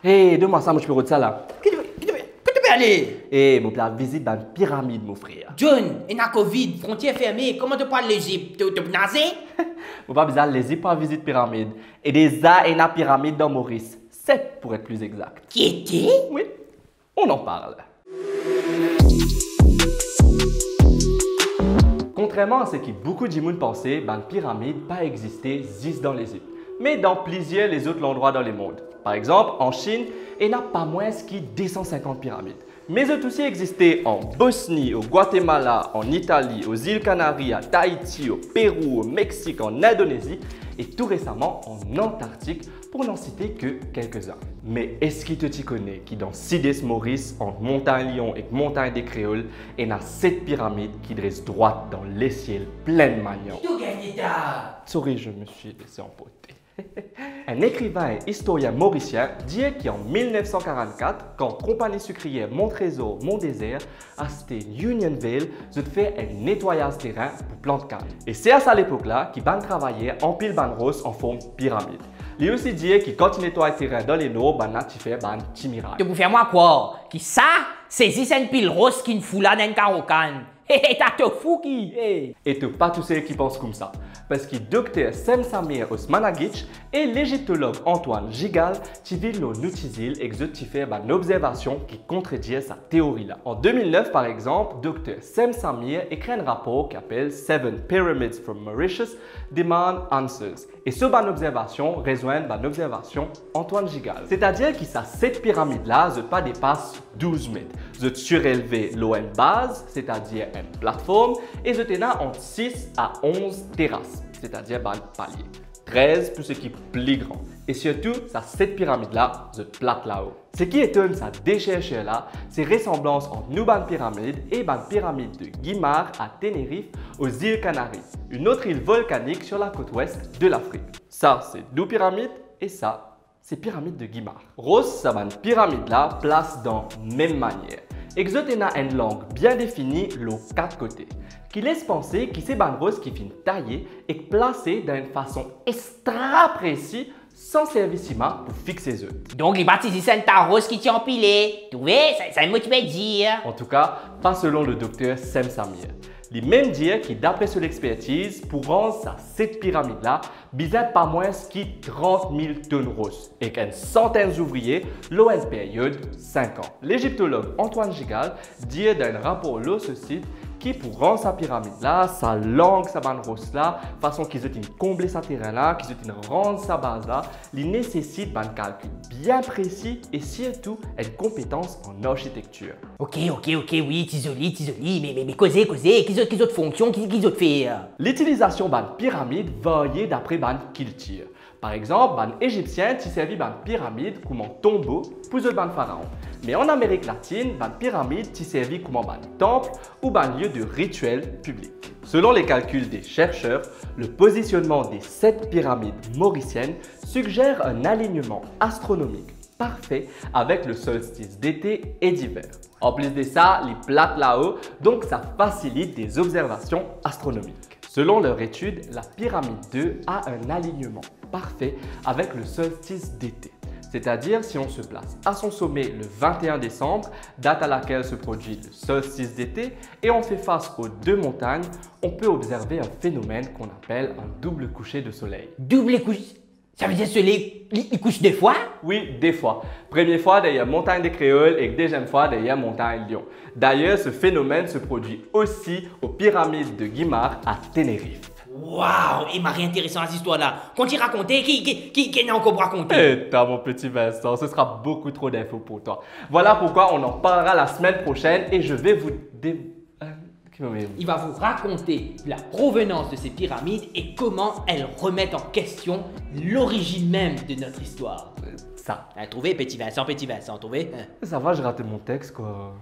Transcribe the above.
Hé, donne-moi ça, moi je peux de ça là. Qui tu peux aller? Hé, mon plat, visite dans une pyramide, mon frère. John, il y a Covid, frontières fermées, comment tu parles l'Égypte? Tu es nazé? Mon pas bizarre, les pas visite pyramide. Et des a et la pyramide dans Maurice. 7 pour être plus exact. Qui était? Oui, on en parle. Contrairement à ce que beaucoup de gens pensaient, une pyramide pas existé juste dans l'Égypte, mais dans plusieurs les autres endroits dans le monde. Par exemple, en Chine, il n'y a pas moins que 250 pyramides. Mais elles ont aussi existé en Bosnie, au Guatemala, en Italie, aux îles Canaries, à Tahiti, au Pérou, au Mexique, en Indonésie et tout récemment en Antarctique, pour n'en citer que quelques-uns. Mais est-ce que tu connais qui dans Sides Maurice, entre Montagne Lyon et Montagne des Créoles, il y a 7 pyramides qui dressent droite dans les ciels plein de maniants? Tu gagnes ta. Sorry, je me suis laissé emporter. Un écrivain et historien mauricien dit qu'en 1944, quand compagnie sucrière Montrésor Mont-Désert a cité Unionville, ils ont fait un nettoyage terrain pour planter canne. Et c'est à cette époque-là qu'ils ont travaillé en pile ban rose en forme pyramide. Il aussi dit que quand ils nettoient le terrain dans les nord, tu fais un petit miracle. Tu peux faire moi quoi? Qui ça? C'est si c'est une pile rose qui ne fout là dans un carocan. Hé, t'as te fou qui? Et tu pas tous ceux qui pensent comme ça. Parce que Dr Sem Samir Osmanagic et l'égyptologue Antoine Gigal l'ont utilisé et fait une observation qui contredit sa théorie là. En 2009 par exemple, Dr Sem Samir écrit un rapport qui s'appelle Seven Pyramids from Mauritius Demand Answers. Et ce bonne observation rejoint une observation Antoine Gigal. C'est-à-dire que ces 7 pyramides là ne pas dépassent 12 mètres. Ils surélevé l'eau en base, c'est-à-dire une plateforme, et ils ont entre 6 à 11 terrasses, c'est-à-dire un palier. 13 pour ce qui est plus grand. Et surtout, cette pyramide-là, se plate là-haut. Ce qui étonne sa décherche là, c'est ressemblance entre nous, une pyramide et une pyramide de Guimard à Tenerife, aux îles Canaries, une autre île volcanique sur la côte ouest de l'Afrique. Ça, c'est deux pyramides et ça, c'est pyramide de Guimard. Rose, ça une pyramide-là, place dans la même manière. Exote a une langue bien définie, aux 4 côtés, qui laisse penser que c'est une rose qui finit taillée et placée d'une façon extra précise, sans service humain pour fixer les œufs. Donc les baptisés c'est ta rose qui t'y empilé. Tu vois, ça me tu peux dire. En tout cas, pas selon le docteur Sem Samir. Les mêmes dire que d'après son expertise, pour rendre cette pyramide-là, besoin pas moins que 30 000 tonnes roses et qu'une centaine d'ouvriers l'ont une période 5 ans. L'égyptologue Antoine Gigal dit dans un rapport là ce site qui pour rendre sa pyramide-là, sa langue, sa bande rose-là, façon qu'ils ont combler sa terrain-là, qu'ils ont rendre sa base-là, il nécessite un calcul bien précis et surtout une compétence en architecture. Ok, oui, tisoli, mais causez, qu'ils autres fonctions, qu'ils autres fait? L'utilisation d'une pyramide varie d'après une culture. Par exemple, un Égyptien qui servait une pyramide comme un tombeau pour le pharaon. Mais en Amérique latine, une pyramide qui servait comme un temple ou un lieu de rituel public. Selon les calculs des chercheurs, le positionnement des 7 pyramides mauriciennes suggère un alignement astronomique parfait avec le solstice d'été et d'hiver. En plus de ça, les plates là-haut, donc ça facilite des observations astronomiques. Selon leur étude, la pyramide 2 a un alignement parfait avec le solstice d'été. C'est-à-dire si on se place à son sommet le 21 décembre, date à laquelle se produit le solstice d'été, et on fait face aux deux montagnes, on peut observer un phénomène qu'on appelle un double coucher de soleil. Double coucher? Ça veut dire que le soleil il couche deux fois? Oui, des fois. Première fois derrière Montagne des Créoles et deuxième fois derrière Montagne Lyon. D'ailleurs, ce phénomène se produit aussi aux pyramides de Guimard à Tenerife. Waouh, il m'a réintéressant à cette histoire-là. Quand tu racontais, qui n'a encore raconté? Eh, t'as mon petit Vincent, ce sera beaucoup trop d'infos pour toi. Voilà pourquoi on en parlera la semaine prochaine et je vais vous Il va vous raconter la provenance de ces pyramides et comment elles remettent en question l'origine même de notre histoire. Ça. Trouvé, petit Vincent, trouvé? Ça va, j'ai raté mon texte quoi.